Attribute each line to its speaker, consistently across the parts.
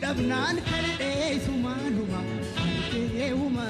Speaker 1: Dabnaan kaldhee sumaanuma argee uma.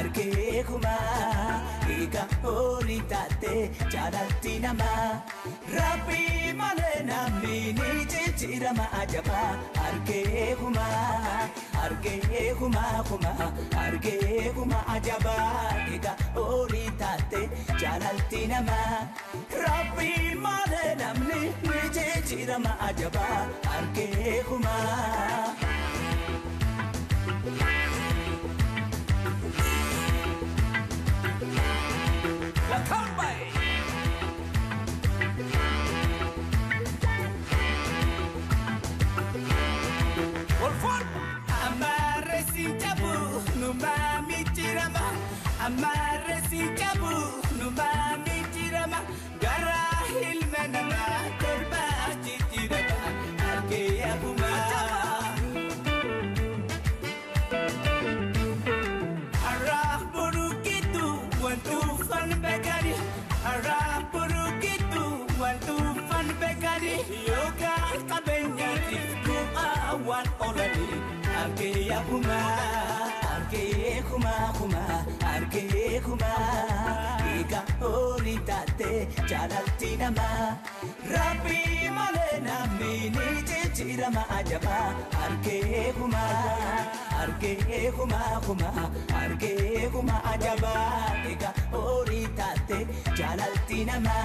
Speaker 1: Arke kuma ika oritate jalati nama rapi male namni ni chirama ajaba arke kuma ajaba ika oritate jalati nama rapi male namni ni chirama ajaba arke kuma Amare si jabu numami tirama garahil manama korba tirama arke abuma arah burukitu wantu fan begari arah burukitu wantu fan begari yoga kabenya ku awan olani arke abuma arke kuma ika oritate jalati nama rapi male namni ni chirama ajaba arke kuma ajaba ika oritate jalati nama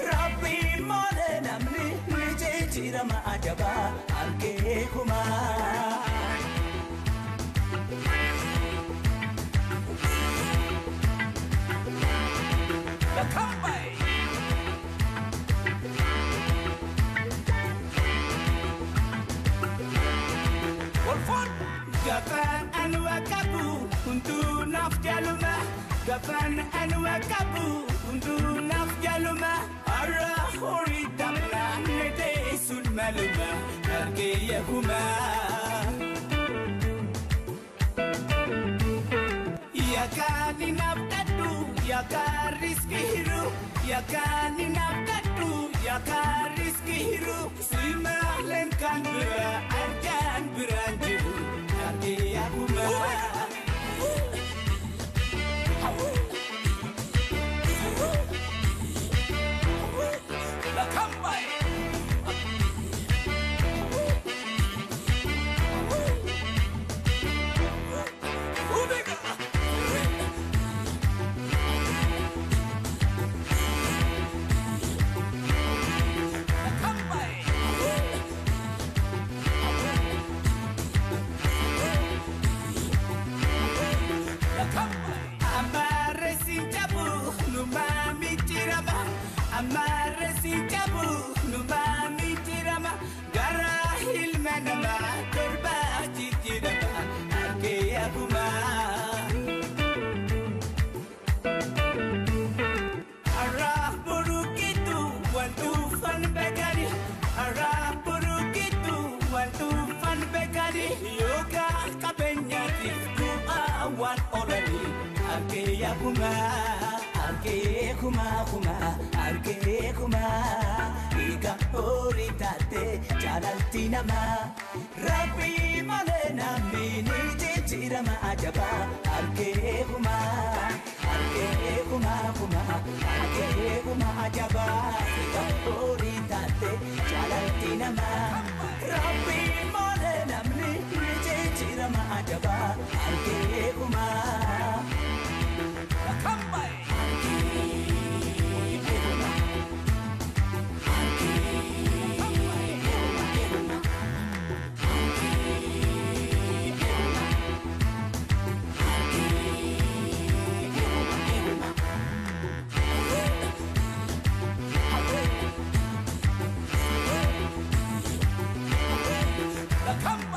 Speaker 1: rapi male namni ni chirama ajaba arke kuma Gafan anwa kabu untuk naf jaluma Gafan anwa kabu untuk naf jaluma Arah hori damna nede sun maluma Arge yahuma Ya kani naf tatu ya kariski hiru Ya kani naf tatu ya kariski hiru Simalen kan bera arjan beranjiru Amare si jabu numami tirama garahil manama korba tirama arke abuma arah burukitu wantu fan begari arah burukitu wantu fan begari yoga kabenya ku awan olani arke abuma arke kuma ika oritate jalati nama rapi male namni ni chirama ajaba arke kuma harkee kumaa. Kambai. Come